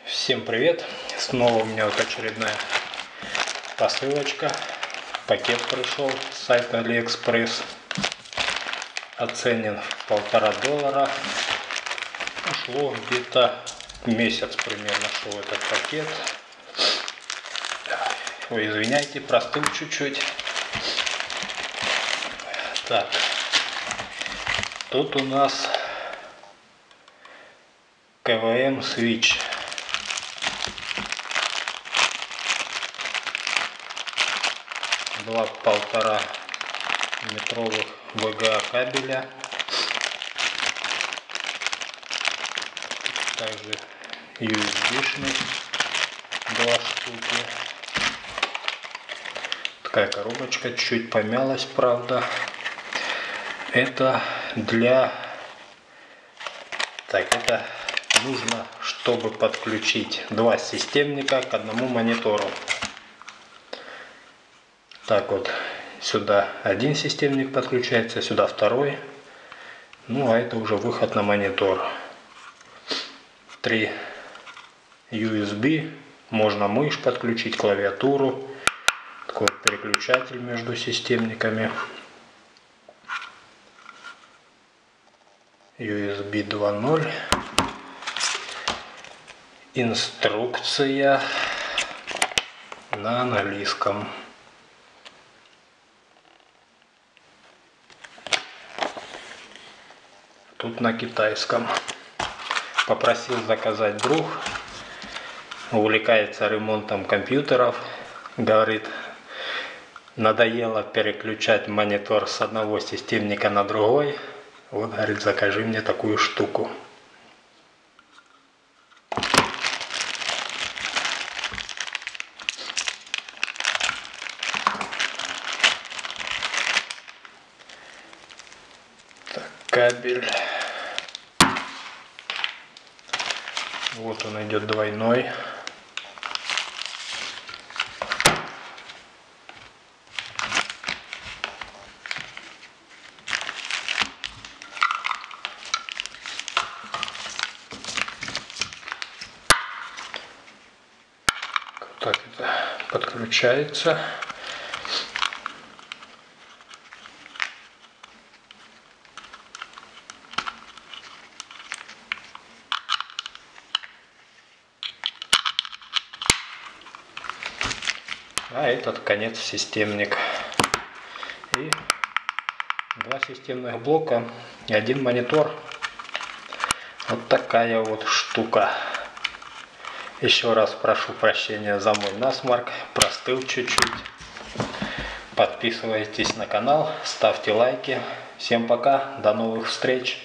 Всем привет! Снова у меня вот очередная посылочка. Пакет пришел с сайта AliExpress. Оценен в $1,5. Ушло где-то месяц примерно шел этот пакет. Ой, извиняйте, простыл чуть-чуть. Так, тут у нас КВМ Switch. Два 1,5 метровых VGA кабеля, также USB-шный 2 штуки. Такая коробочка, чуть помялась, правда. Это для... Так, это нужно, чтобы подключить два системника к одному монитору. Так вот, сюда один системник подключается, сюда второй. Ну, а это уже выход на монитор. 3 USB. Можно мышь подключить, клавиатуру. Такой вот переключатель между системниками. USB 2.0. Инструкция на английском. Тут на китайском. Попросил заказать друг. Увлекается ремонтом компьютеров. Говорит, надоело переключать монитор с одного системника на другой. Вот, говорит, закажи мне такую штуку. Так, кабель. Вот он идет двойной. Так это подключается. А этот конец системник. И два системных блока и один монитор. Вот такая вот штука. Еще раз прошу прощения за мой насморк. Простыл чуть-чуть. Подписывайтесь на канал, ставьте лайки. Всем пока, до новых встреч.